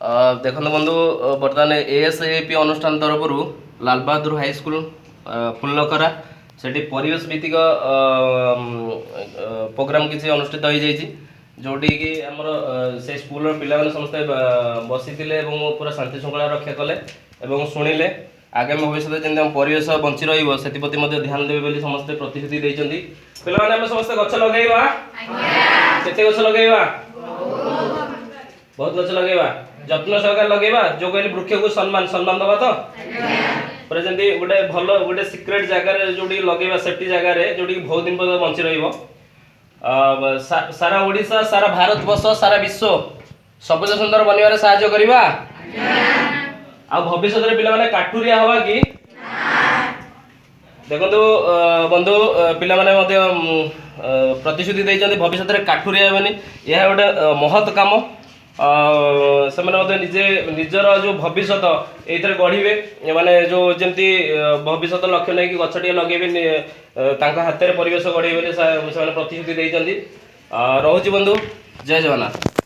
ଦେଖନ୍ତୁ ବନ୍ଧୁ ବର୍ତ୍ତମାନ ASAP ଅନୁଷ୍ଠାନ ତରଫରୁ ଲାଲବାହାଦୁର ହାଇସ୍କୁଲ ଫୁଲକରା ସେଠି ପରିବେଶ ଭିତ୍ତିକ ପ୍ରୋଗ୍ରାମ କିଛି ଅନୁଷ୍ଠିତ ହୋଇଯାଇଛି ଯୋଉଠିକି ଆମର ସେ ସ୍କୁଲର ପିଲାମାନେ ସମସ୍ତେ ବସିଥିଲେ ଏବଂ ପୁରା ଶାନ୍ତି ଶୃଙ୍ଖଳା ରକ୍ଷା କଲେ ଏବଂ ଶୁଣିଲେ ଆଗାମୀ ଭବିଷ୍ୟତରେ ଯେମିତି ଆମ ପରିବେଶ ବଞ୍ଚି ରହିବ ସେଥିପ୍ରତି ମଧ୍ୟ ଧ୍ୟାନ ଦେବେ ବୋଲି ସମସ୍ତେ ପ୍ରତିଶ୍ରୁତି ଦେଇଛନ୍ତି। ପିଲାମାନେ ଆମେ ସମସ୍ତେ ଗଛ ଲଗାଇବା। କେତେ ଗଛ ଲଗାଇବା? बहुत गछ लगेगा जत्न सहकार लगेगा जो कहली वृक्ष को सम्मान सम्मान दबा तो पर जंती गोटे भल गोटे सिक्रेट जगह जोटी लगेगा सेफ्टी जगह जोटी बहुत दिन पर्यंत बंची रहिबो। सारा ओडिशा सारा भारत वर्ष सारा विश्व सबुज सुंदर बनवारे सहायता करबा। आ भविष्य रे पिला माने काठुरिया हवा कि देखो बंधु पिला माने मध्य प्रतिश्रुति देइचंती भविष्य रे काठुरिया हेबनी यह गोटे महत् काम से निजे निजर जो भविष्य ये गढ़े माने जो जमती भविष्य लक्ष्य नहीं कि गछटे लगे हाथ में परिवेश गढ़े प्रतिश्रुति देइचंती। रोची बंधु जय जगन्नाथ।